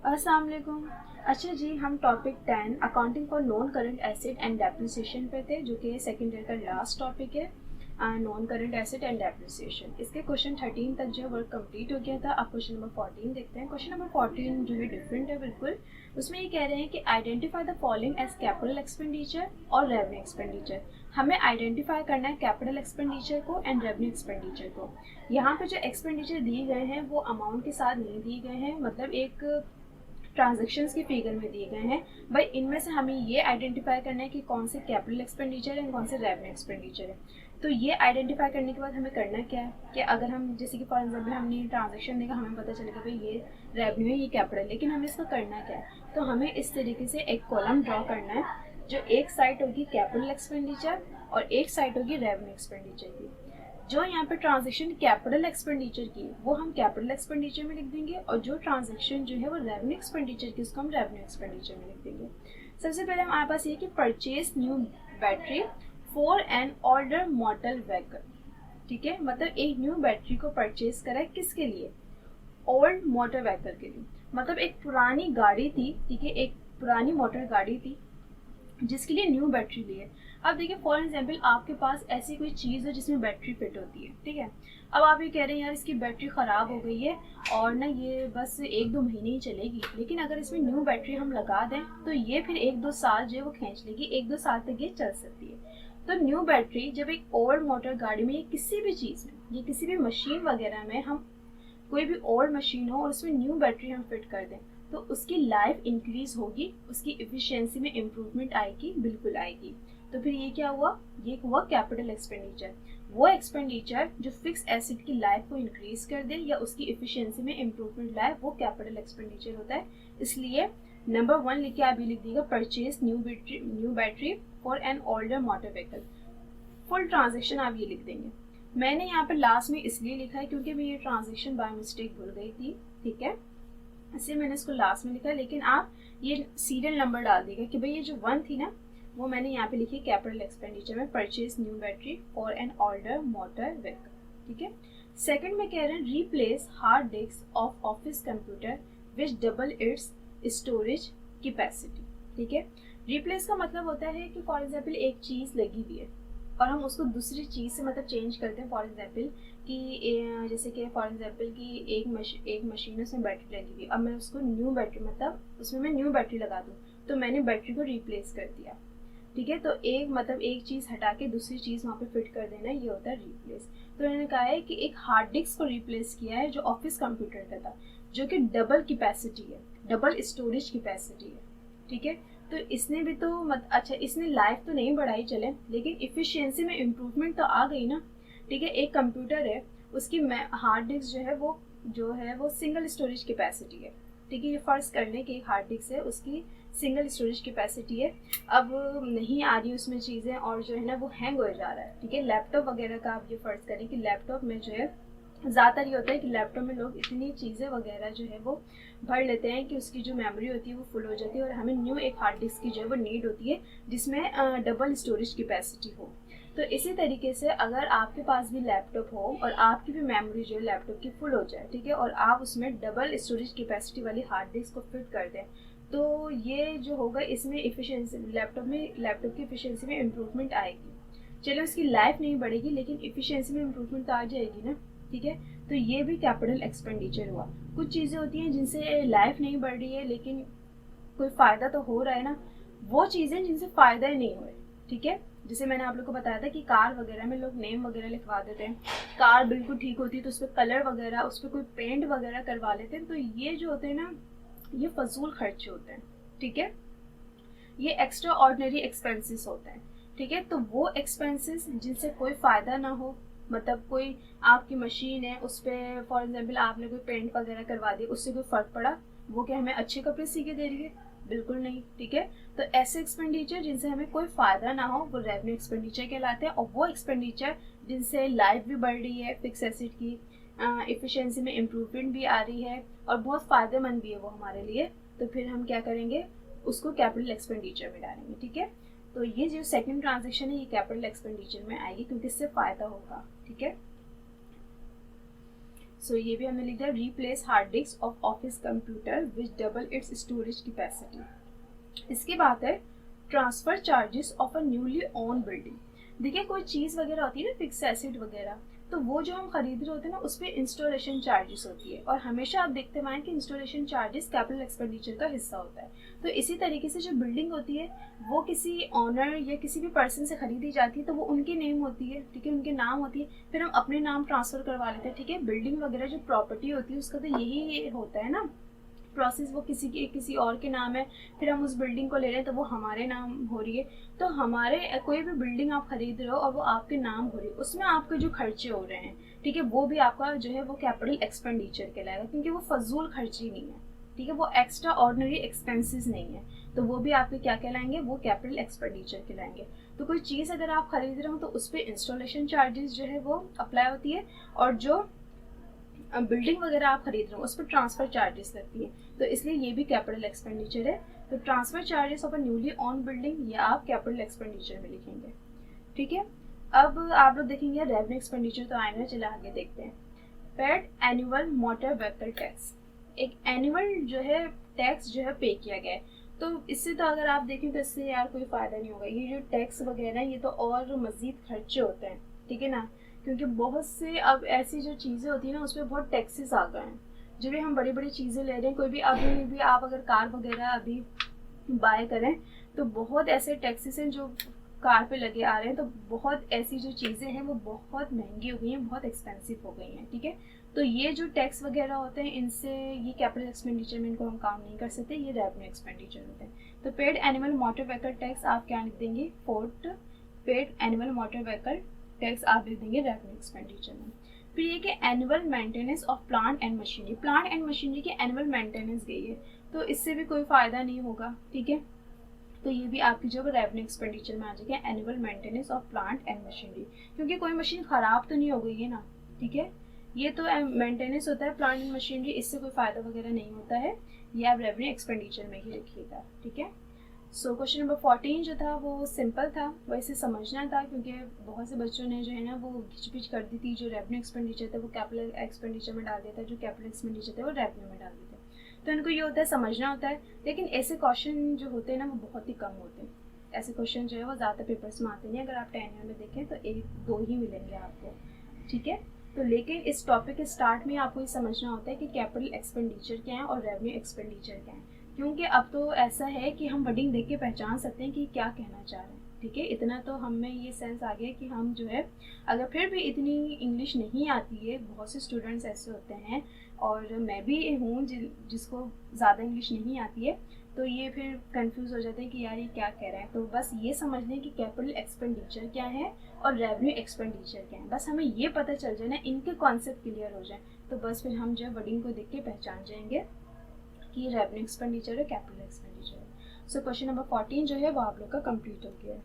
अस्सलाम वालेकुम। अच्छा जी, हम topic 10 accounting for non current asset and depreciation पे थे, जो कि सेकंड ईयर का लास्ट टॉपिक है, non current asset and depreciation. इसके क्वेश्चन 13 तक जो है वर्क कंप्लीट हो गया था। अब क्वेश्चन नंबर 14 देखते हैं। क्वेश्चन नंबर 14 जो है डिफरेंट है बिल्कुल। उसमें ये कह रहे हैं कि identify the following as capital expenditure और रेवेन्यू एक्सपेंडिचर। हमें आइडेंटिफाई करना है कैपिटल एक्सपेंडिचर को एंड रेवेन्यू एक्सपेंडिचर को। यहाँ पे जो एक्सपेंडिचर दिए गए हैं वो अमाउंट के साथ नहीं दिए गए हैं, मतलब एक ट्रांजेक्शन्स के फिगर में दिए गए हैं। भाई इनमें से हमें ये आइडेंटिफाई करना है कि कौन से कैपिटल एक्सपेंडिचर है, कौन से रेवेन्यू एक्सपेंडिचर है। तो ये आइडेंटिफाई करने के बाद हमें करना क्या है कि अगर हम जैसे कि फॉर एग्जाम्पल हमने ट्रांजेक्शन देखा, हमें पता चलेगा भाई ये रेवेन्यू है, ये कैपिटल है, लेकिन हमें इसका करना क्या है। तो हमें इस तरीके से एक कॉलम ड्रॉ करना है, जो एक साइड होगी कैपिटल एक्सपेंडिचर और एक साइड होगी रेवेन्यू एक्सपेंडिचर की। जो यहाँ पे ट्रांजेक्शन कैपिटल एक्सपेंडिचर की वो हम कैपिटल एक्सपेंडिचर में लिख देंगे, और जो ट्रांजेक्शन जो है वो रेवेन्यू एक्सपेंडिचर की उसको हम रेवेन्यू एक्सपेंडिचर में लिख देंगे। सबसे पहले हमारे पास ये कि purchase new battery for an older model vehicle. ठीक है, मतलब एक न्यू बैटरी को परचेज करा है किसके लिए? ओल्ड मोटर व्हीकल के लिए। मतलब एक पुरानी गाड़ी थी, ठीक है, एक पुरानी मोटर गाड़ी थी जिसके लिए न्यू बैटरी ली है। अब देखिए फॉर एग्जाम्पल आपके पास ऐसी कोई चीज़ है जिसमें बैटरी फिट होती है, ठीक है। अब आप ये कह रहे हैं यार इसकी बैटरी ख़राब हो गई है और ना ये बस 1-2 महीने ही चलेगी, लेकिन अगर इसमें न्यू बैटरी हम लगा दें तो ये फिर 1-2 साल जो है वो खींच लेगी, 1-2 साल तक ये चल सकती है। तो न्यू बैटरी जब एक ओल्ड मोटर गाड़ी में या किसी भी चीज़ में, ये किसी भी मशीन वगैरह में हम कोई भी ओल्ड मशीन हो और उसमें न्यू बैटरी हम फिट कर दें तो उसकी लाइफ इंक्रीज होगी, उसकी इफिशियंसी में इम्प्रूवमेंट आएगी, बिल्कुल आएगी। तो फिर ये क्या हुआ? ये हुआ कैपिटल एक्सपेंडिचर। वो एक्सपेंडिचर जो फिक्स एसेट की लाइफ को इंक्रीज कर दे या उसकी इफिशियंसी में इम्प्रूवमेंट लाए, वो कैपिटल एक्सपेंडिचर होता है। इसलिए नंबर 1 लिख के आप ये लिख दीजिएगा, purchase new battery for an older motor vehicle. Full transaction आप ये लिख देंगे। मैंने यहाँ पे लास्ट में इसलिए लिखा है क्योंकि मैं ये ट्रांजेक्शन बाय मिस्टेक भूल गई थी, ठीक है, इसलिए मैंने इसको लास्ट में लिखा है। लेकिन आप ये सीरियल नंबर डाल देगा कि भाई ये जो 1 थी ना वो मैंने यहाँ पे लिखी कैपिटल एक्सपेंडिचर में, purchase new battery for an older motor vehicle, ठीक है। सेकंड में कह रहे हैं replace hard disk of office computer which double it's storage capacity, ठीक है। रिप्लेस का मतलब होता है कि फॉर एग्जाम्पल एक चीज़ लगी हुई है और हम उसको दूसरी चीज़ से मतलब चेंज करते हैं। फॉर एग्जाम्पल कि जैसे कि फॉर एग्जाम्पल कि एक मशीन उसमें बैटरी लगी हुई, अब मैं उसको न्यू बैटरी मतलब उसमें मैं न्यू बैटरी लगा दूँ तो मैंने बैटरी को रिप्लेस कर दिया, ठीक है। तो एक मतलब एक चीज़ हटा के दूसरी चीज़ वहाँ पे फिट कर देना, ये होता है रिप्लेस। तो उन्होंने कहा है कि एक हार्ड डिस्क को रिप्लेस किया है जो ऑफिस कंप्यूटर का था, जो कि डबल कैपेसिटी है, डबल स्टोरेज कैपेसिटी है, ठीक है। तो इसने भी तो अच्छा इसने लाइफ तो नहीं बढ़ाई चले, लेकिन इफिशियंसी में इम्प्रूवमेंट तो आ गई ना, ठीक है। एक कंप्यूटर है उसकी हार्ड डिस्क जो है वो सिंगल स्टोरेज कैपेसिटी है, ठीक है। ये फर्ज कर लें कि एक हार्ड डिस्क है उसकी सिंगल स्टोरेज कैपेसिटी है। अब नहीं आ रही उसमें चीज़ें और जो है ना वो हैंग हो जा रहा है, ठीक है। लैपटॉप वगैरह का आप ये फर्ज करें कि लैपटॉप में जो है ज़्यादातर ये होता है कि लैपटॉप में लोग इतनी चीज़ें वगैरह जो है वो भर लेते हैं कि उसकी जो मेमोरी होती है वो फुल हो जाती है, और हमें न्यू एक हार्ड डिस्क की जो है वो नीड होती है जिसमें डबल स्टोरेज कैपेसिटी हो। तो इसी तरीके से अगर आपके पास भी लैपटॉप हो और आपकी भी मेमोरी जो है लैपटॉप की फुल हो जाए, ठीक है, और आप उसमें डबल स्टोरेज कैपेसिटी वाली हार्ड डिस्क को फिट कर दें, तो ये जो होगा इसमें इफिशियंसी लैपटॉप की इफिशियंसी में इम्प्रूवमेंट आएगी। चलो उसकी लाइफ नहीं बढ़ेगी लेकिन इफिशियंसी में इम्प्रूवमेंट तो आ जाएगी ना, ठीक है। तो ये भी कैपिटल एक्सपेंडिचर हुआ। कुछ चीज़ें होती हैं जिनसे लाइफ नहीं बढ़ रही है लेकिन कोई फ़ायदा तो हो रहा है ना, वो चीज़ें जिनसे फ़ायदा ही नहीं हो रहा, ठीक है। जैसे मैंने आप लोग को बताया था कि कार वगैरह में लोग नेम वगैरह लिखवा देते हैं, कार बिल्कुल ठीक होती है तो उस पर कलर वगैरह, उस पर कोई पेंट वगैरह करवा लेते हैं। तो ये जो होते हैं ना ये फजूल खर्चे होते हैं, ठीक है। ये एक्स्ट्रा ऑर्डिनरी एक्सपेंसेस होते हैं, ठीक है। तो वो एक्सपेंसेस जिनसे कोई फ़ायदा ना हो, मतलब कोई आपकी मशीन है उस पर फॉर एग्जाम्पल आपने कोई पेंट वगैरह करवा दिया, उससे कोई फ़र्क पड़ा, वो क्या हमें अच्छे कपड़े सी के दे रही है? बिल्कुल नहीं, ठीक है। तो ऐसे एक्सपेंडिचर जिनसे हमें कोई फ़ायदा ना हो वो रेवेन्यू एक्सपेंडिचर कहलाते हैं, और वो एक्सपेंडिचर जिनसे लाइफ भी बढ़ रही है, फिक्स एसेट की इफ़िशियंसी में इम्प्रूवमेंट भी आ रही है और बहुत फ़ायदेमंद भी है वो हमारे लिए, तो फिर हम क्या करेंगे, उसको कैपिटल एक्सपेंडिचर में डालेंगे, ठीक है। तो ये जो सेकंड ट्रांजेक्शन है ये कैपिटल एक्सपेंडिचर में आएगी क्योंकि इससे फ़ायदा होगा, ठीक है। सो ये भी हमने लिख दिया, replace hard disk of office computer which double it's storage capacity. इसकी बात है transfer charges of a newly own building. देखिए कोई चीज़ वगैरह होती है ना, फिक्स एसेट वगैरह, तो वो जो हम खरीद रहे होते हैं ना उस पर इंस्टॉलेशन चार्जेस होती है, और हमेशा आप देखते हैं कि इंस्टॉलेशन चार्जेस कैपिटल एक्सपेंडिचर का हिस्सा होता है। तो इसी तरीके से जो बिल्डिंग होती है वो किसी ऑनर या किसी भी पर्सन से खरीदी जाती है तो वो उनकी नेम होती है, ठीक है, उनके नाम होती है, फिर हम अपने नाम ट्रांसफर करवा लेते हैं, ठीक है। बिल्डिंग वगैरह जो प्रॉपर्टी होती है उसका तो यही होता है ना प्रोसेस, वो किसी और के नाम है, फिर हम उस बिल्डिंग को ले रहे हैं तो वो हमारे नाम हो रही है। तो हमारे कोई भी बिल्डिंग आप खरीद रहे हो और वो आपके नाम हो रही है, उसमें आपके जो खर्चे हो रहे हैं, ठीक है, वो भी आपका जो है वो कैपिटल एक्सपेंडिचर कहलाएगा, क्योंकि वो फजूल खर्ची नहीं है, ठीक है, वो एक्स्ट्रा ऑर्डिनरी एक्सपेंसेस नहीं है, तो वो भी आपके क्या कहलाएंगे, वो कैपिटल एक्सपेंडिचर कहलाएंगे। तो कोई चीज़ अगर आप खरीद रहे हो तो उस पर इंस्टॉलेशन चार्जेस जो है वो अप्लाई होती है, और जो बिल्डिंग वगैरह आप खरीद रहे हो उस पर ट्रांसफर चार्जेस लगती है, तो इसलिए ये भी कैपिटल एक्सपेंडिचर है। तो transfer charges of a newly on building, या आप कैपिटल एक्सपेंडिचर में लिखेंगे, ठीक है। अब आप लोग देखेंगे रेवेन्यू एक्सपेंडिचर तो आएगा, चले आगे देखते हैं। Paid annual motor vehicle tax, एक एनुअल जो है टैक्स जो है पे किया गया है, तो इससे तो अगर आप देखें तो इससे यार कोई फ़ायदा नहीं होगा, ये जो टैक्स वगैरह ये तो और मज़ीद खर्चे होते हैं, ठीक है ना, क्योंकि बहुत से अब ऐसी जो चीज़ें होती हैं ना उस पर बहुत टैक्सेस आ गए हैं। जो भी हम बड़ी बड़ी चीज़ें ले रहे हैं, कोई भी अभी भी आप अगर कार वगैरह अभी बाय करें तो बहुत ऐसे टैक्सेस हैं जो कार पे लगे आ रहे हैं, तो बहुत ऐसी जो चीज़ें हैं वो बहुत महंगी हो गई हैं, बहुत एक्सपेंसिव हो गई हैं, ठीक है। तो ये जो टैक्स वगैरह होते हैं इनसे ये कैपिटल एक्सपेंडिचर में इनको हम काम नहीं कर सकते, ये रेवेन्यू एक्सपेंडिचर होते हैं। तो paid annual motor vehicle tax आप क्या लिख देंगे, fourth paid annual motor vehicle tax आप लिख देंगे रेवेन्यू एक्सपेंडिचर में। फिर ये कि annual maintenance of plant and machinery, plant and machinery की एनुअल मेंटेनेंस गई है, तो इससे भी कोई फ़ायदा नहीं होगा, ठीक है। तो ये भी आपकी जो रेवेन्यू एक्सपेंडिचर में आ जाएगा, annual maintenance of plant and machinery, क्योंकि कोई मशीन ख़राब तो नहीं हो गई है ना, ठीक है, ये तो मेंटेनेंस होता है प्लांट एंड मशीनरी, इससे कोई फ़ायदा वगैरह नहीं होता है, ये आप रेवेन्यू एक्सपेंडिचर में ही रखिएगा, ठीक है। सो क्वेश्चन नंबर 14 जो था वो सिंपल था, वैसे समझना था, क्योंकि बहुत से बच्चों ने जो है ना वो घिचपिच कर दी थी, जो रेवेन्यू एक्सपेंडिचर थे वो कैपिटल एक्सपेंडिचर में डाल देता है, जो कैपिटल एक्सपेंडिचर थे वो रेवेन्यू में डाल देते हैं, तो इनको ये होता है समझना होता है। लेकिन ऐसे क्वेश्चन जो होते हैं ना वो बहुत ही कम होते हैं, ऐसे क्वेश्चन जो है वो ज़्यादा पेपर्स में आते नहीं, अगर आप 10 में देखें तो 1-2 ही मिलेंगे आपको, ठीक है। तो लेकिन इस टॉपिक के स्टार्ट में आपको ये समझना होता है कि कैपिटल एक्सपेंडिचर क्या है और रेवेन्यू एक्सपेंडिचर क्या है, क्योंकि अब तो ऐसा है कि हम वर्डिंग देख के पहचान सकते हैं कि क्या कहना चाह रहे हैं, ठीक है। इतना तो हमें ये सेंस आ गया कि हम जो है अगर फिर भी इतनी इंग्लिश नहीं आती है, बहुत से स्टूडेंट्स ऐसे होते हैं और मैं भी हूँ जिसको ज़्यादा इंग्लिश नहीं आती है, तो ये फिर कंफ्यूज हो जाते हैं कि यार ये क्या कह रहे हैं। तो बस ये समझ लें कि कैपिटल एक्सपेंडिचर क्या है और रेवेन्यू एक्सपेंडिचर क्या है, बस हमें ये पता चल जाए ना, इनके कॉन्सेप्ट क्लियर हो जाए तो बस फिर हम जो है वर्डिंग को देख के पहचान जाएंगे कि रेवेन्यू एक्सपेंडिचर है कैपिटल एक्सपेंडिचर है। सो क्वेश्चन नंबर 14 जो है वो आप लोग का कंप्लीट हो गया है।